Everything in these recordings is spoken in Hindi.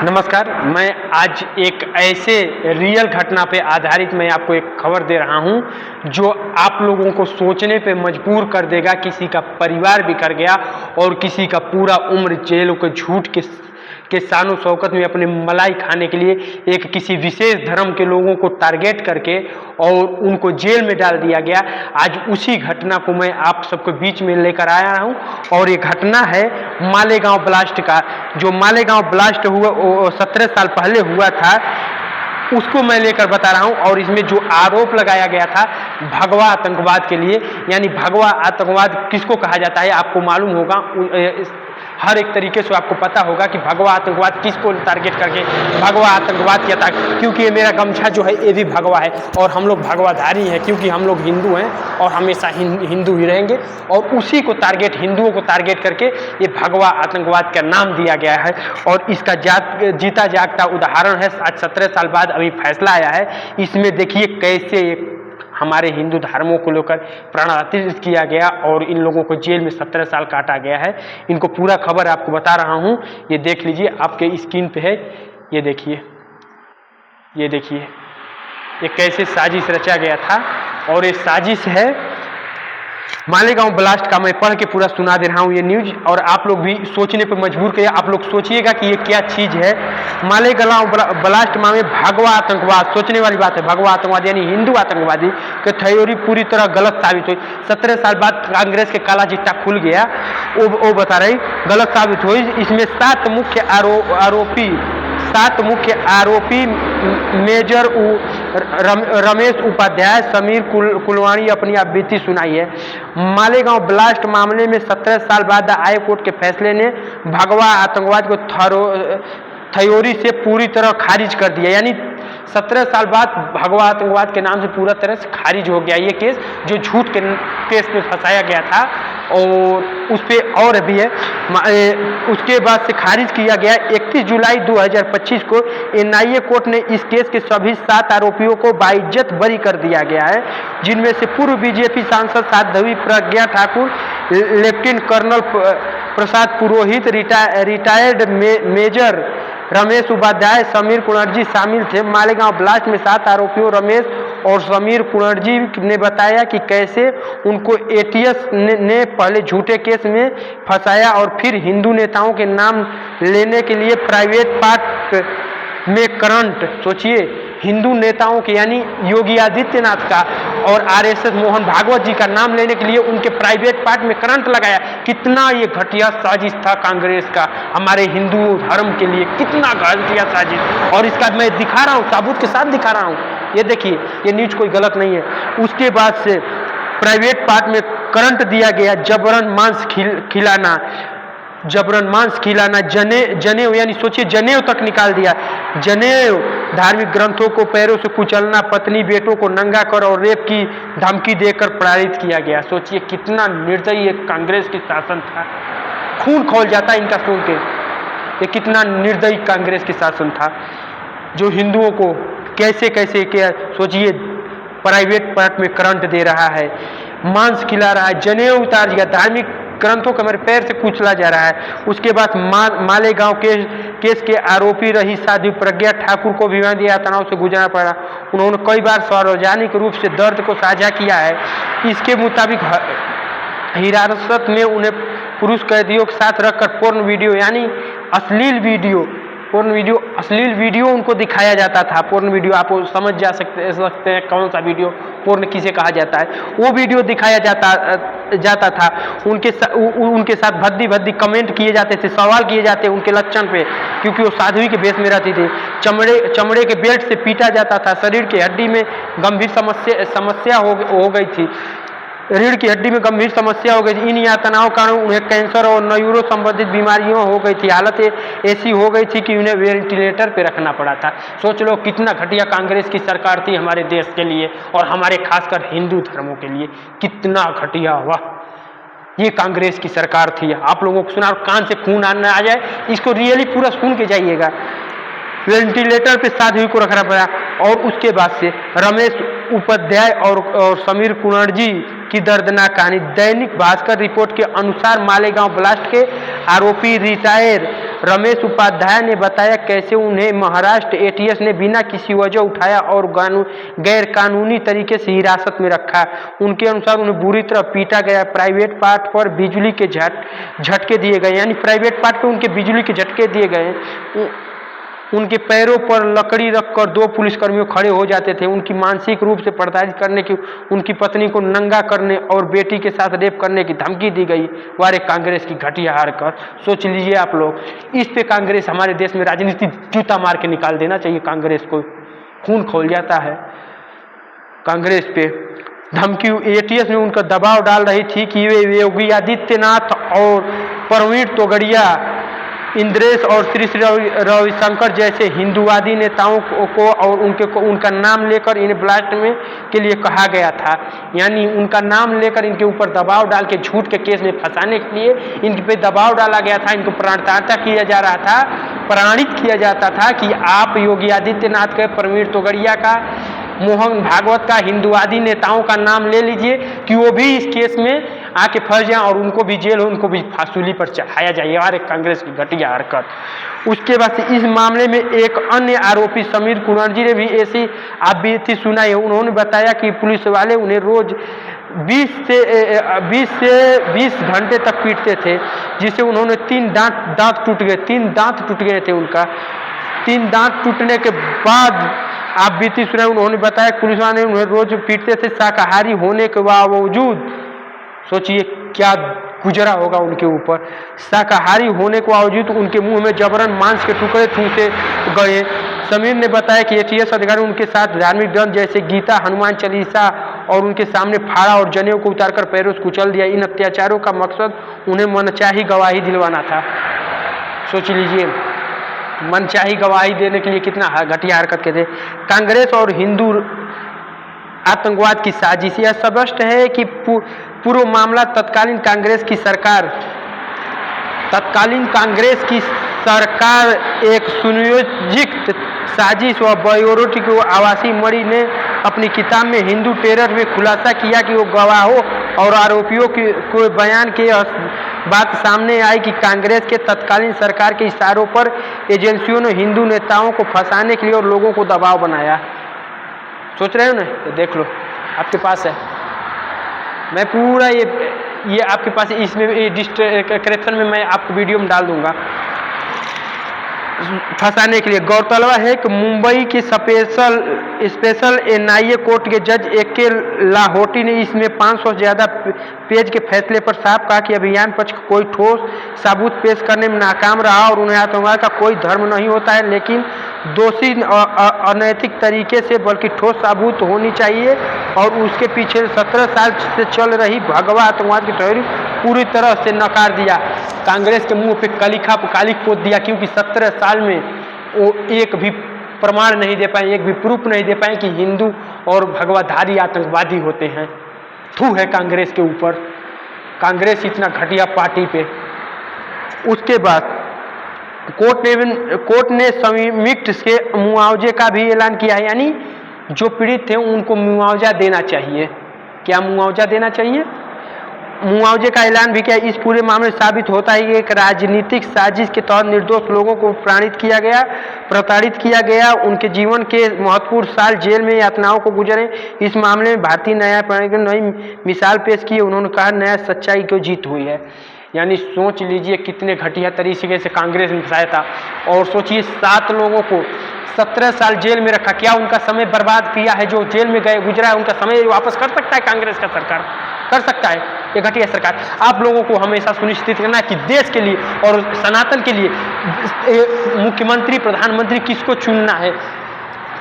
नमस्कार। मैं आज एक ऐसे रियल घटना पे आधारित मैं आपको एक खबर दे रहा हूं जो आप लोगों को सोचने पे मजबूर कर देगा। किसी का परिवार बिखर गया और किसी का पूरा उम्र जेलों के झूठ के शानो शौकत में अपने मलाई खाने के लिए एक किसी विशेष धर्म के लोगों को टारगेट करके और उनको जेल में डाल दिया गया। आज उसी घटना को मैं आप सबके बीच में लेकर आया हूं और ये घटना है मालेगांव ब्लास्ट का। जो मालेगांव ब्लास्ट हुआ 17 साल पहले हुआ था, उसको मैं लेकर बता रहा हूं। और इसमें जो आरोप लगाया गया था भगवा आतंकवाद के लिए, यानी भगवा आतंकवाद किसको कहा जाता है आपको मालूम होगा। हर एक तरीके से आपको पता होगा कि भगवा आतंकवाद किसको टारगेट करके भगवा आतंकवाद किया था। क्योंकि ये मेरा गमछा जो है ये भी भगवा है और हम लोग भगवाधारी हैं, क्योंकि हम लोग हिंदू हैं और हमेशा हिंदू ही रहेंगे। और उसी को टारगेट, हिंदुओं को टारगेट करके ये भगवा आतंकवाद का नाम दिया गया है। और इसका जीता जागता उदाहरण है आज 17 साल बाद अभी फैसला आया है। इसमें देखिए कैसे हमारे हिंदू धर्मों को लेकर प्राणातिश किया गया और इन लोगों को जेल में 17 साल काटा गया है। इनको पूरा खबर आपको बता रहा हूं, ये देख लीजिए, आपके स्क्रीन पे है। ये देखिए, ये देखिए ये कैसे साजिश रचा गया था। और ये साजिश है मालेगांव ब्लास्ट का। मैं पढ़ के पूरा सुना दे रहा हूं ये न्यूज, और आप लोग भी सोचने पर मजबूर करिए। आप लोग सोचिएगा कि ये क्या चीज है। मालेगांव ब्लास्ट मामले भगवा आतंकवाद, सोचने वाली बात है। भगवा आतंकवाद यानी हिंदू आतंकवादी की थ्योरी पूरी तरह गलत साबित हुई। 17 साल बाद कांग्रेस के काला चिट्ठा खुल गया, वो बता रही गलत साबित हुई। इसमें 7 मुख्य आरोपी मेजर रमेश उपाध्याय, समीर कुलवाणी अपनी आप बीती सुनाई है। मालेगांव ब्लास्ट मामले में 17 साल बाद हाई कोर्ट के फैसले ने भगवा आतंकवाद को थ्योरी से पूरी तरह खारिज कर दिया। यानी 17 साल बाद भगवा आतंकवाद के नाम से पूरा तरह से खारिज हो गया ये केस, जो झूठ के केस में फंसाया गया था। और उस पर और भी है, उसके बाद से खारिज किया गया। 31 जुलाई 2025 को एनआईए कोर्ट ने इस केस के सभी 7 आरोपियों को बाइज्जत बरी कर दिया गया है, जिनमें से पूर्व बीजेपी सांसद Sadhvi Pragya Thakur, lieutenant colonel Prasad Purohit, retired major Ramesh Upadhyay, Sameer कुनर्जी शामिल थे। मालेगांव ब्लास्ट में 7 आरोपियों रमेश और समीर कुनर्जी ने बताया कि कैसे उनको एटीएस ने पहले झूठे केस में फंसाया और फिर हिंदू नेताओं के नाम लेने के लिए प्राइवेट पार्ट में करंट, सोचिए हिंदू नेताओं के यानी योगी आदित्यनाथ का और आरएसएस मोहन भागवत जी का नाम लेने के लिए उनके प्राइवेट पार्ट में करंट लगाया। कितना ये घटिया साजिश था कांग्रेस का हमारे हिंदू धर्म के लिए, कितना घटिया साजिश। और इसका मैं दिखा रहा हूँ, साबुत के साथ दिखा रहा हूँ। ये देखिए, ये न्यूज कोई गलत नहीं है। उसके बाद से प्राइवेट पार्ट में करंट दिया गया, जबरन मांस खिलाना, जनेऊ यानी सोचिए जनेऊ तक निकाल दिया। जनेऊ, धार्मिक ग्रंथों को पैरों से कुचलना, पत्नी बेटों को नंगा कर और रेप की धमकी देकर प्रेरित किया गया। सोचिए कितना निर्दयी कांग्रेस की शासन था। खून खौल जाता है इनका सुन के। ये कितना निर्दयी कांग्रेस की शासन था, जो हिंदुओं को कैसे कैसे किया। सोचिए प्राइवेट पार्ट में करंट दे रहा है, मांस खिला रहा है, जनेऊ उतार दिया, धार्मिक ग्रंथों को मेरे पैर से कुचला जा रहा है। उसके बाद मालेगांव केस के आरोपी रही साध्वी प्रज्ञा ठाकुर को भी तनाव से गुजरना पड़ा। उन्होंने कई बार सार्वजनिक रूप से दर्द को साझा किया है। इसके मुताबिक हिरासत में उन्हें पुरुष कैदियों के साथ रखकर पोर्न वीडियो यानी अश्लील वीडियो उनको दिखाया जाता था। पोर्न वीडियो आप समझ सकते हैं कौन सा वीडियो पोर्न किसे कहा जाता है। वो वीडियो दिखाया जाता था। उनके साथ भद्दी कमेंट किए जाते थे, सवाल किए जाते उनके लक्षण पे, क्योंकि वो साध्वी के भेष में रहती थी। चमड़े के बेल्ट से पीटा जाता था। शरीर की हड्डी में गंभीर समस्या हो गई थी। रीढ़ की हड्डी में गंभीर समस्या हो गई थी। इन यातनाओं के कारण उन्हें कैंसर और न्यूरो संबंधित बीमारियों हो गई थी। हालत ऐसी हो गई थी कि उन्हें वेंटिलेटर पे रखना पड़ा था। सोच लो कितना घटिया कांग्रेस की सरकार थी हमारे देश के लिए और हमारे खासकर हिंदू धर्मों के लिए। कितना घटिया हुआ ये कांग्रेस की सरकार थी। आप लोगों को सुना, कान से खून आने आ जाए, इसको रियली पूरा सुन के जाइएगा। वेंटिलेटर पे साध्वी को रखना पड़ा। और उसके बाद से रमेश उपाध्याय और समीर कुनर्जी की दर्दनाक कहानी। दैनिक भास्कर रिपोर्ट के अनुसार मालेगांव ब्लास्ट के आरोपी रिटायर रमेश उपाध्याय ने बताया कैसे उन्हें महाराष्ट्र एटीएस ने बिना किसी वजह उठाया और गैर कानूनी तरीके से हिरासत में रखा। उनके अनुसार उन्हें बुरी तरह पीटा गया, प्राइवेट पार्ट पर बिजली के झटके दिए गए, यानी प्राइवेट पार्ट पर उनके बिजली के झटके दिए गए। उनके पैरों पर लकड़ी रखकर 2 पुलिसकर्मियों खड़े हो जाते थे। उनकी मानसिक रूप से प्रताड़ित करने की, उनकी पत्नी को नंगा करने और बेटी के साथ रेप करने की धमकी दी गई। वारे कांग्रेस की घटिया हरकत, सोच लीजिए आप लोग। इस पे कांग्रेस, हमारे देश में राजनीति जूता मार के निकाल देना चाहिए कांग्रेस को, खून खौल जाता है कांग्रेस पे। धमकी, एटीएस में उनका दबाव डाल रही थी कि वे योगी आदित्यनाथ और प्रवीण तोगड़िया, इंद्रेश और श्री रविशंकर जैसे हिंदूवादी नेताओं को और उनका नाम लेकर इन्हें ब्लास्ट में के लिए कहा गया था। यानी उनका नाम लेकर इनके ऊपर दबाव डाल के झूठ के केस में फंसाने के लिए इनके पे दबाव डाला गया था। इनको प्राणतांता किया जा रहा था, प्राणित किया जाता था कि आप योगी आदित्यनाथ के, प्रवीण तोगड़िया का, मोहन भागवत का, हिंदूवादी नेताओं का नाम ले लीजिए कि वो भी इस केस में आके फंस जाए और उनको भी जेल हो, उनको भी फांसूली पर चढ़ाया जाए। यार एक कांग्रेस की घटिया हरकत। उसके बाद इस मामले में एक अन्य आरोपी समीर कुनर्जी ने भी ऐसी आपबीती सुनाई है। उन्होंने बताया कि पुलिस वाले उन्हें रोज 20 से 20 घंटे तक पीटते थे, जिससे उन्होंने 3 दांत टूट गए। 3 दांत टूट गए थे उनका। 3 दांत टूटने के बाद आप बीती सुनाई। उन्होंने बताया पुलिस वाले उन्हें रोज पीटते थे शाकाहारी होने के बावजूद। सोचिए क्या गुजरा होगा उनके ऊपर। शाकाहारी होने के बावजूद उनके मुंह में जबरन मांस के टुकड़े ठूसे गए। समीर ने बताया कि एटीएस अधिकारी उनके साथ धार्मिक ग्रंथ जैसे गीता, हनुमान चालीसा और उनके सामने फाड़ा और जनेऊ को उतारकर पैरों से कुचल दिया। इन अत्याचारों का मकसद उन्हें मनचाही गवाही दिलवाना था। सोच लीजिए, मनचाही गवाही देने के लिए कितना घटिया हरकत के थे। कांग्रेस और हिंदू आतंकवाद की साजिश। यह स्पष्ट है कि पूर्व मामला तत्कालीन कांग्रेस की सरकार एक सुनियोजित साजिश व बायोरोटी को आवासीय मणि ने अपनी किताब में हिंदू टेरर में खुलासा किया कि वो गवाहों और आरोपियों को बयान के बात सामने आई कि कांग्रेस के तत्कालीन सरकार के इशारों पर एजेंसियों ने हिंदू नेताओं को फंसाने के लिए और लोगों को दबाव बनाया। सोच रहे हो ना, तो देख लो आपके पास है। मैं पूरा ये आपके पास इसमें डिस्क्रिप्शन में मैं आपको वीडियो में डाल दूंगा फंसाने के लिए। गौरतलब है कि मुंबई की स्पेशल एनआईए कोर्ट के जज ए.के. लाहोटी ने इसमें 500 से ज़्यादा पेज के फैसले पर साफ कहा कि अभियान पक्ष कोई ठोस सबूत पेश करने में नाकाम रहा और उन्हें आतंकवाद का कोई धर्म नहीं होता है, लेकिन दोषी अनैतिक तरीके से बल्कि ठोस सबूत होनी चाहिए और उसके पीछे 17 साल से चल रही भगवा आतंकवाद की थ्योरी पूरी तरह से नकार दिया। कांग्रेस के मुंह पे कालिक पोत दिया, क्योंकि 17 साल में वो एक भी प्रमाण नहीं दे पाए, एक भी प्रूफ नहीं दे पाए कि हिंदू और भगवाधारी आतंकवादी होते हैं। थू है कांग्रेस के ऊपर, कांग्रेस इतना घटिया पार्टी पे। उसके बाद कोर्ट ने संयुक्त से मुआवजे का भी ऐलान किया है, यानी जो पीड़ित थे उनको मुआवजा देना चाहिए। क्या मुआवजा देना चाहिए? मुआवजे का ऐलान भी किया। इस पूरे मामले में साबित होता है कि एक राजनीतिक साजिश के तहत निर्दोष लोगों को प्रताड़ित किया गया, उनके जीवन के महत्वपूर्ण साल जेल में यातनाओं को गुजरे। इस मामले में भारतीय न्याय प्रणाली ने नई मिसाल पेश की। उन्होंने कहा न्याय सच्चाई को जीत हुई है। यानी सोच लीजिए कितने घटिया तरीके से कांग्रेस ने फंसाया था। और सोचिए 7 लोगों को 17 साल जेल में रखा। क्या उनका समय बर्बाद किया है? जो जेल में गए गुजरा है, उनका समय वापस कर सकता है कांग्रेस का सरकार? कर सकता है? ये घटिया सरकार। आप लोगों को हमेशा सुनिश्चित करना है कि देश के लिए और सनातन के लिए मुख्यमंत्री, प्रधानमंत्री किसको चुनना है,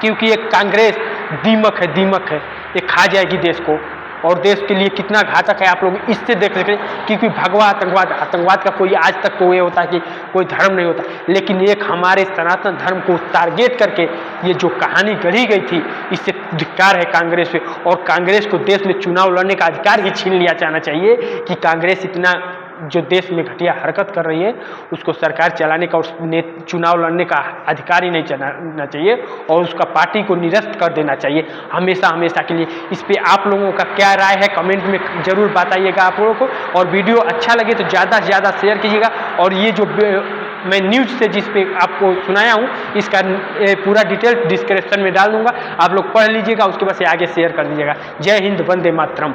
क्योंकि ये कांग्रेस दीमक है, ये खा जाएगी देश को। और देश के लिए कितना घातक है आप लोग इससे देख सकते हैं, क्योंकि भगवा आतंकवाद का कोई आज तक तो ये होता है कि कोई धर्म नहीं होता, लेकिन एक हमारे सनातन धर्म को टारगेट करके ये जो कहानी गढ़ी गई थी, इससे धिक्कार है कांग्रेस पे। और कांग्रेस को देश में चुनाव लड़ने का अधिकार ही छीन लिया जाना चाहिए कि कांग्रेस इतना जो देश में घटिया हरकत कर रही है उसको सरकार चलाने का और चुनाव लड़ने का अधिकार ही नहीं चलाना चाहिए और उसका पार्टी को निरस्त कर देना चाहिए हमेशा के लिए। इस पे आप लोगों का क्या राय है कमेंट में जरूर बताइएगा आप लोगों को। और वीडियो अच्छा लगे तो ज़्यादा से ज़्यादा शेयर कीजिएगा। और ये जो मैं न्यूज़ से जिस पे आपको सुनाया हूँ इसका पूरा डिटेल डिस्क्रिप्शन में डाल दूंगा, आप लोग पढ़ लीजिएगा, उसके बाद से आगे शेयर कर दीजिएगा। जय हिंद, वंदे मातरम।